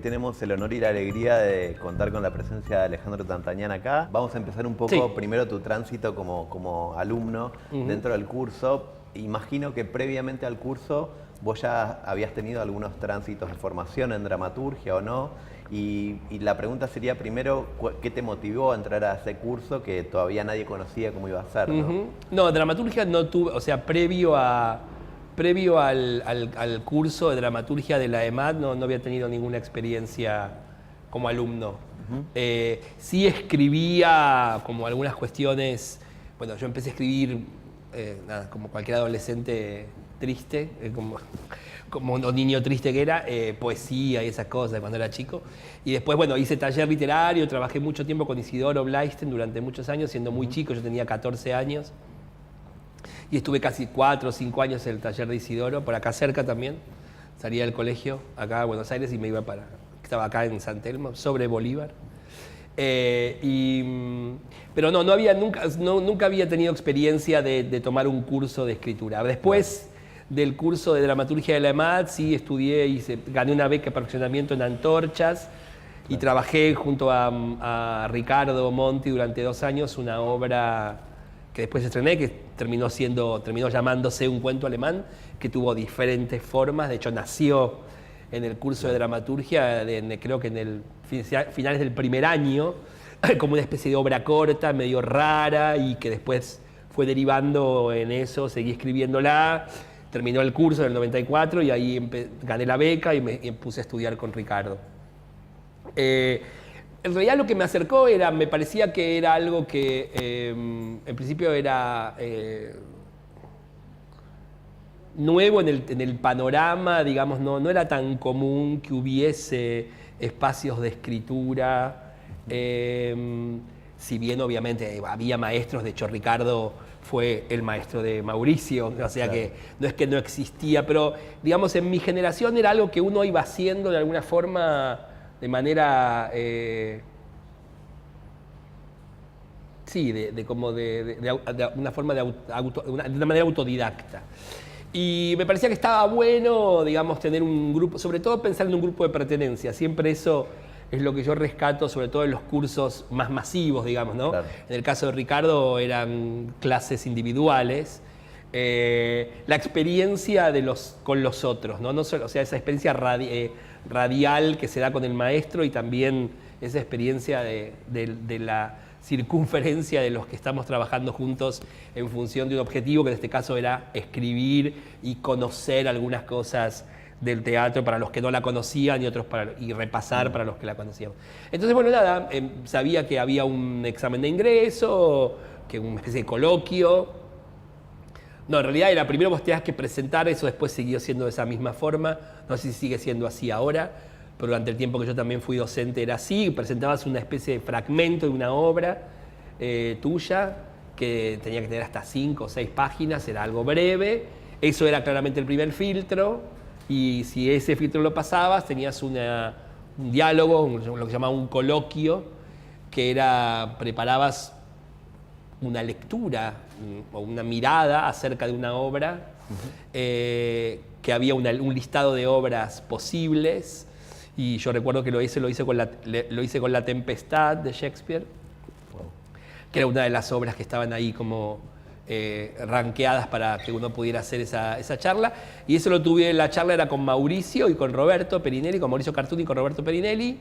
tenemos el honor y la alegría de contar con la presencia de Alejandro Tantanian acá. Vamos a empezar un poco primero tu tránsito como alumno dentro del curso. Imagino que previamente al curso vos ya habías tenido algunos tránsitos de formación en dramaturgia o no. Y la pregunta sería primero, ¿qué te motivó a entrar a ese curso que todavía nadie conocía cómo iba a ser? No, dramaturgia no tuve, o sea, previo al curso de dramaturgia de la EMAD no había tenido ninguna experiencia como alumno. Sí escribía como algunas cuestiones, bueno, yo empecé a escribir como cualquier adolescente triste, como un niño triste que era, poesía y esas cosas cuando era chico. Y después, bueno, hice taller literario, trabajé mucho tiempo con Isidoro Blaisten durante muchos años, siendo muy chico, yo tenía 14 años. Y estuve casi 4 o 5 años en el taller de Isidoro, por acá cerca también. Salía del colegio, acá a Buenos Aires, y me iba estaba acá en San Telmo, sobre Bolívar. Pero nunca había tenido experiencia de tomar un curso de escritura. Después del curso de dramaturgia de la EMAD, sí estudié, gané una beca de perfeccionamiento en Antorchas y trabajé junto a Ricardo Monti durante 2 años una obra que después estrené, que terminó llamándose Un cuento alemán, que tuvo diferentes formas. De hecho, nació en el curso de dramaturgia, creo que en el finales del primer año, como una especie de obra corta, medio rara, y que después fue derivando en eso, seguí escribiéndola. Terminó el curso en el 94 y ahí gané la beca y me puse a estudiar con Ricardo. En realidad lo que me acercó me parecía que era algo que en principio era nuevo en el panorama, digamos, no era tan común que hubiese espacios de escritura, si bien obviamente había maestros. De hecho Ricardo fue el maestro de Mauricio, o sea que no es que no existía, pero digamos en mi generación era algo que uno iba haciendo de alguna forma de manera de una forma de una manera autodidacta. Y me parecía que estaba bueno, digamos, tener un grupo, sobre todo pensar en un grupo de pertenencia. Siempre eso es lo que yo rescato, sobre todo en los cursos más masivos, digamos, ¿no? Claro. En el caso de Ricardo eran clases individuales. La experiencia con los otros, ¿no? O sea, esa experiencia radial que se da con el maestro, y también esa experiencia de la circunferencia de los que estamos trabajando juntos en función de un objetivo, que en este caso era escribir y conocer algunas cosas del teatro para los que no la conocían y repasar para los que la conocían. Entonces, bueno, nada, sabía que había un examen de ingreso, que una especie de coloquio. No, en realidad era primero vos tenías que presentar eso, después siguió siendo de esa misma forma. No sé si sigue siendo así ahora, pero durante el tiempo que yo también fui docente era así. Presentabas una especie de fragmento de una obra tuya, que tenía que tener hasta 5 o 6 páginas, era algo breve. Eso era claramente el primer filtro. Y si ese filtro lo pasabas, tenías un diálogo, lo que se llamaba un coloquio, que preparabas una lectura o una mirada acerca de una obra, que había un listado de obras posibles. Y yo recuerdo que lo hice con La Tempestad de Shakespeare, que era una de las obras que estaban ahí como rankeadas para que uno pudiera hacer esa charla. Y eso la charla era con Mauricio y con Roberto Perinelli, con Mauricio Cartuni y con Roberto Perinelli.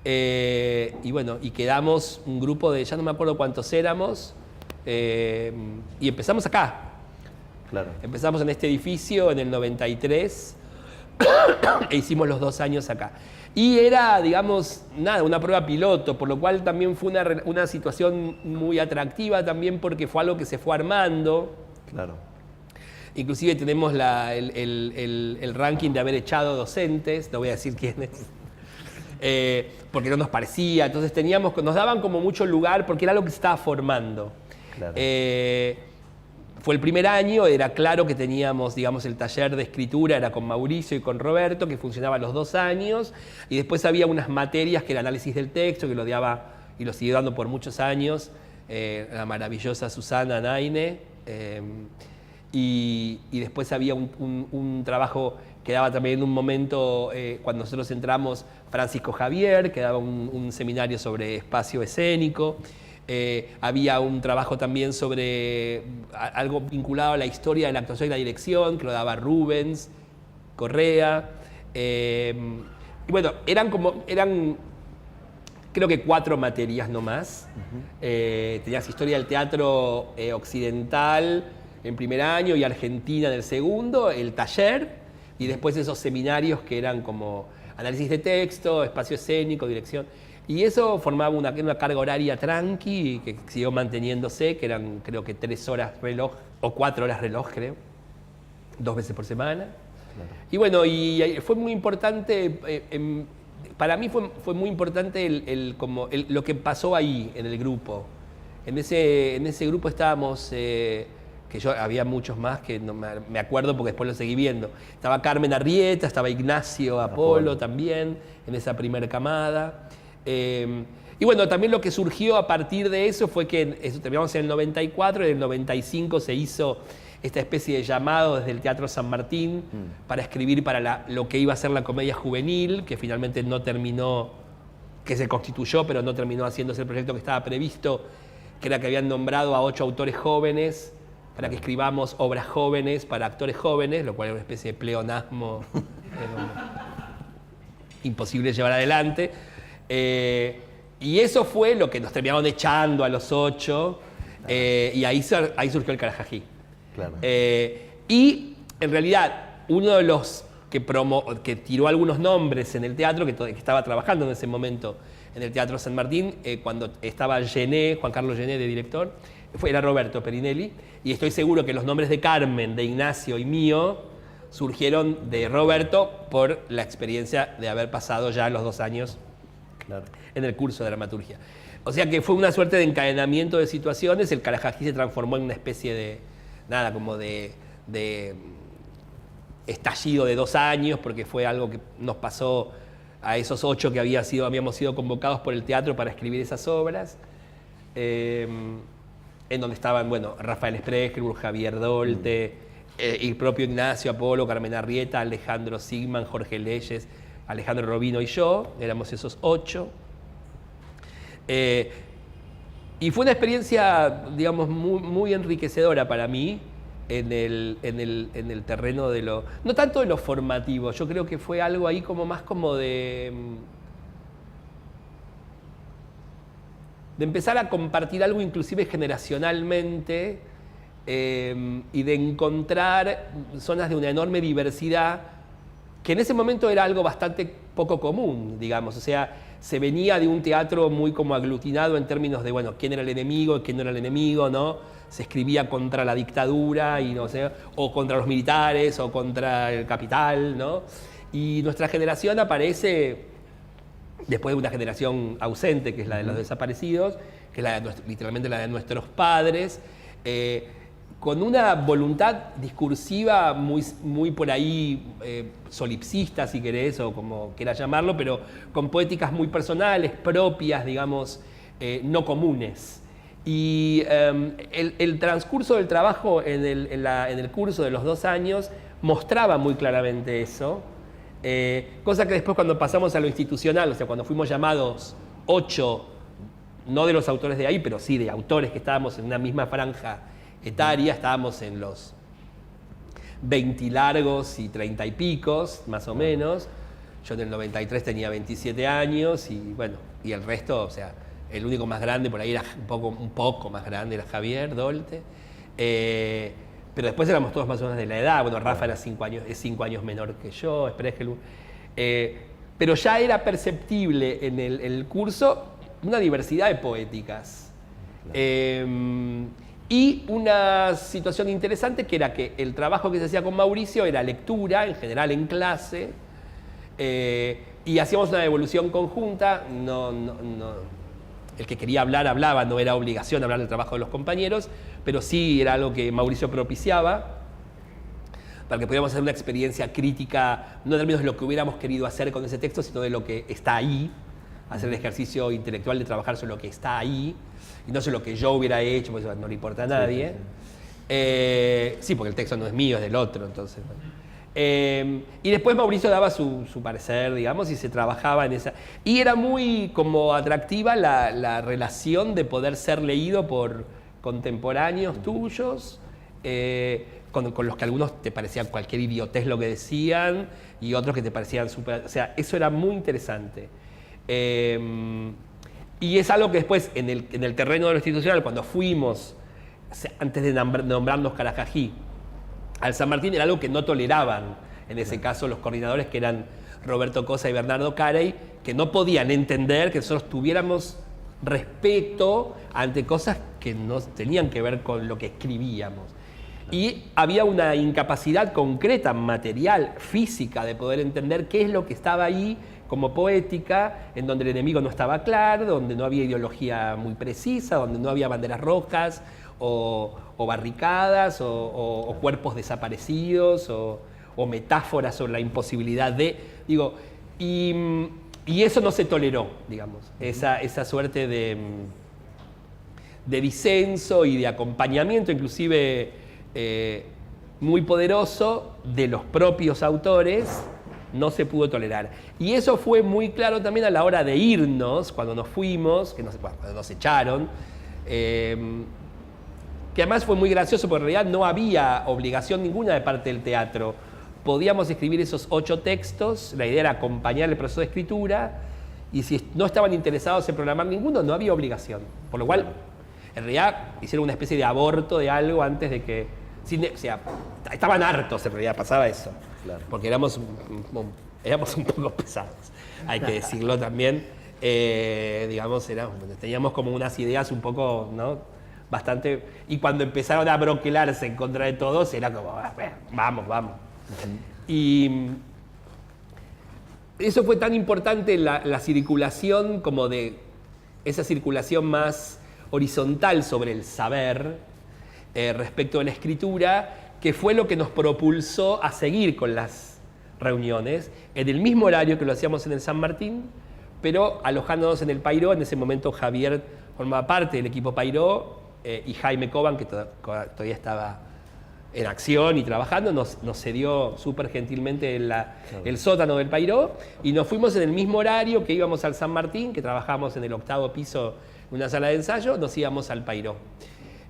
Y bueno, y quedamos un grupo de, ya no me acuerdo cuántos éramos, y empezamos acá. Claro. Empezamos en este edificio en el 93 e hicimos los 2 años acá. Y era, digamos, una prueba piloto, por lo cual también fue una situación muy atractiva también, porque fue algo que se fue armando. Claro. Inclusive tenemos el ranking de haber echado docentes, no voy a decir quiénes, porque no nos parecía. Entonces nos daban como mucho lugar, porque era algo que se estaba formando. Claro. Fue el primer año, era claro que teníamos, digamos, el taller de escritura, era con Mauricio y con Roberto, que funcionaba los 2 años, y después había unas materias que era análisis del texto, que lo daba y lo siguió dando por muchos años, la maravillosa Susana Naine, y después había un trabajo quedaba también en un momento, cuando nosotros entramos, Francisco Javier, que daba un seminario sobre espacio escénico. Había un trabajo también sobre algo vinculado a la historia de la actuación y la dirección, que lo daba Rubens Correa. Y bueno, eran creo que 4 materias nomás. Tenías historia del teatro occidental en primer año y Argentina en el segundo, el taller, y después esos seminarios que eran como análisis de texto, espacio escénico, dirección. Y eso formaba una carga horaria tranqui que siguió manteniéndose, que eran creo que 3 horas reloj, o 4 horas reloj creo, 2 veces por semana. Claro. Y bueno, y fue muy importante, para mí fue muy importante lo que pasó ahí en el grupo. En ese grupo estábamos, que yo había muchos más que no me acuerdo porque después lo seguí viendo. Estaba Carmen Arrieta, estaba Ignacio Apolo también, en esa primera camada. Y bueno, también lo que surgió a partir de eso fue que terminamos en el 94, y en el 95 se hizo esta especie de llamado desde el Teatro San Martín para escribir para lo que iba a ser la comedia juvenil, que finalmente no terminó, que se constituyó, pero no terminó haciéndose el proyecto que estaba previsto, que era que habían nombrado a 8 autores jóvenes para que escribamos obras jóvenes para actores jóvenes, lo cual era una especie de pleonasmo imposible de llevar adelante. Y eso fue lo que nos terminaron echando a los 8, y ahí surgió el Carajají. Claro. Y en realidad uno de los que tiró algunos nombres en el teatro, que estaba trabajando en ese momento en el Teatro San Martín, cuando estaba Juan Carlos Gené de director, era Roberto Perinelli, y estoy seguro que los nombres de Carmen, de Ignacio y mío surgieron de Roberto por la experiencia de haber pasado ya los 2 años en el curso de dramaturgia. O sea que fue una suerte de encadenamiento de situaciones. El Carajají se transformó en una especie de estallido de 2 años, porque fue algo que nos pasó a esos 8 que habíamos sido convocados por el teatro para escribir esas obras, en donde estaban, bueno, Rafael Spregelburg, Javier Dolte, el propio Ignacio Apolo, Carmen Arrieta, Alejandro Sigman, Jorge Leyes, Alejandro Robino y yo, éramos esos 8. Y fue una experiencia, digamos, muy, muy enriquecedora para mí en el terreno de no tanto de lo formativo, yo creo que fue algo ahí como más como de empezar a compartir algo inclusive generacionalmente, y de encontrar zonas de una enorme diversidad, que en ese momento era algo bastante poco común, digamos. O sea, se venía de un teatro muy como aglutinado en términos de, bueno, quién era el enemigo, quién no era el enemigo, ¿no? Se escribía contra la dictadura, y no sé, o contra los militares, o contra el capital, ¿no? Y nuestra generación aparece después de una generación ausente, que es la de los desaparecidos, que es literalmente la de nuestros padres, con una voluntad discursiva muy, muy por ahí solipsista, si querés, o como quieras llamarlo, pero con poéticas muy personales, propias, digamos, no comunes. Y el transcurso del trabajo en el curso de los 2 años mostraba muy claramente eso, cosa que después cuando pasamos a lo institucional, o sea, cuando fuimos llamados 8, no de los autores de ahí, pero sí de autores que estábamos en una misma franja etaria, estábamos en los 20 largos y 30 y picos, más o menos. Yo en el 93 tenía 27 años y bueno, y el resto, o sea, el único más grande por ahí era un poco más grande, era Javier Dolte. Pero después éramos todos más o menos de la edad. Bueno, Rafa era 5 años menor que yo, Spregelburg. Pero ya era perceptible en el curso una diversidad de poéticas. Y una situación interesante que era que el trabajo que se hacía con Mauricio era lectura, en general en clase, y hacíamos una evolución conjunta. El que quería hablar, hablaba, no era obligación hablar del trabajo de los compañeros, pero sí era algo que Mauricio propiciaba para que pudiéramos hacer una experiencia crítica, no en términos de lo que hubiéramos querido hacer con ese texto, sino de lo que está ahí, hacer el ejercicio intelectual de trabajar sobre lo que está ahí, y no sobre lo que yo hubiera hecho, porque eso no le importa a nadie. Sí, porque el texto no es mío, es del otro, entonces. Bueno. Y después Mauricio daba su parecer, digamos, y se trabajaba en esa. Y era muy como atractiva la relación de poder ser leído por contemporáneos tuyos, con los que algunos te parecían cualquier idiotez lo que decían y otros que te parecían súper. O sea, eso era muy interesante. Y es algo que después, en el terreno de lo institucional, cuando fuimos, antes de nombrarnos Carajají, al San Martín, era algo que no toleraban, en ese caso, los coordinadores, que eran Roberto Cosa y Bernardo Carey, que no podían entender que nosotros tuviéramos respeto ante cosas que no tenían que ver con lo que escribíamos. Y había una incapacidad concreta, material, física, de poder entender qué es lo que estaba ahí como poética, en donde el enemigo no estaba claro, donde no había ideología muy precisa, donde no había banderas rojas, o barricadas, o cuerpos desaparecidos, o metáforas sobre la imposibilidad de... Digo, y eso no se toleró, digamos, esa suerte de disenso y de acompañamiento, inclusive muy poderoso, de los propios autores, no se pudo tolerar. Y eso fue muy claro también a la hora de irnos, cuando nos fuimos, cuando nos echaron, que además fue muy gracioso porque en realidad no había obligación ninguna de parte del teatro. Podíamos escribir esos 8 textos, la idea era acompañar el proceso de escritura, y si no estaban interesados en programar ninguno, no había obligación. Por lo cual, en realidad, hicieron una especie de aborto de algo antes de que... O sea, estaban hartos, en realidad, pasaba eso. Claro. Porque éramos un poco pesados, hay que decirlo también. Digamos, teníamos como unas ideas un poco, ¿no? Bastante... Y cuando empezaron a broquelarse en contra de todos, era como, vamos. Y eso fue tan importante, la circulación, como de esa circulación más horizontal sobre el saber respecto de la escritura, que fue lo que nos propulsó a seguir con las reuniones en el mismo horario que lo hacíamos en el San Martín, pero alojándonos en el Pairó. En ese momento Javier formaba parte del equipo Pairó, y Jaime Coban, que todavía estaba en acción y trabajando, nos cedió súper gentilmente el sótano del Pairó, y nos fuimos en el mismo horario que íbamos al San Martín, que trabajábamos en el 8º piso en una sala de ensayo, nos íbamos al Pairó.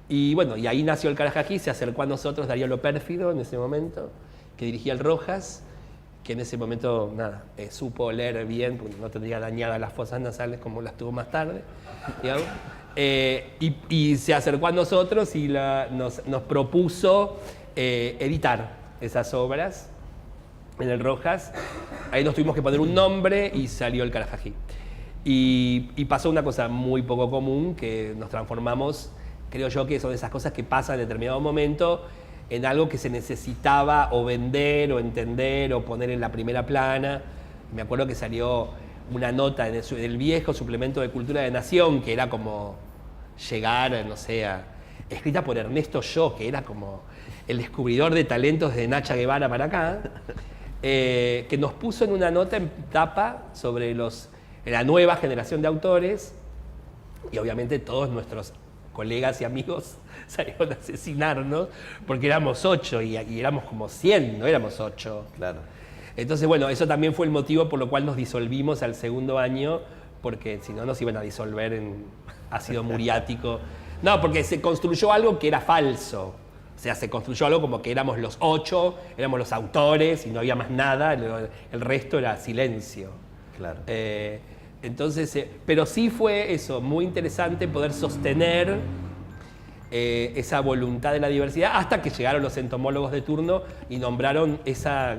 Y bueno, y ahí nació el Carajají, se acercó a nosotros Darío Lo Pérfido en ese momento, que dirigía el Rojas, que en ese momento, supo leer bien, porque no tendría dañadas las fosas nasales como las tuvo más tarde, digamos. Y se acercó a nosotros y nos propuso editar esas obras en el Rojas. Ahí nos tuvimos que poner un nombre y salió el Carajají. Y pasó una cosa muy poco común, que nos transformamos, creo yo que son esas cosas que pasan en determinado momento, en algo que se necesitaba o vender o entender o poner en la primera plana. Me acuerdo que salió una nota en el viejo suplemento de Cultura de Nación, que era como llegar, no sé, escrita por Ernesto Yo, que era como el descubridor de talentos de Nacha Guevara para acá, que nos puso en una nota en tapa sobre la nueva generación de autores, y obviamente todos nuestros colegas y amigos salieron a asesinarnos, porque éramos 8 y éramos como 100, no éramos 8. Claro. Entonces, bueno, eso también fue el motivo por lo cual nos disolvimos al segundo año, porque si no nos iban a disolver en ácido muriático. No, porque se construyó algo que era falso. O sea, se construyó algo como que éramos los 8, éramos los autores y no había más nada, el resto era silencio. Claro. Entonces, pero sí fue eso, muy interesante poder sostener esa voluntad de la diversidad, hasta que llegaron los entomólogos de turno y nombraron esa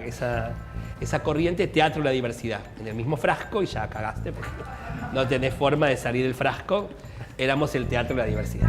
corriente Teatro de la Diversidad, en el mismo frasco, y ya cagaste, porque no tenés forma de salir del frasco. Éramos el Teatro de la Diversidad.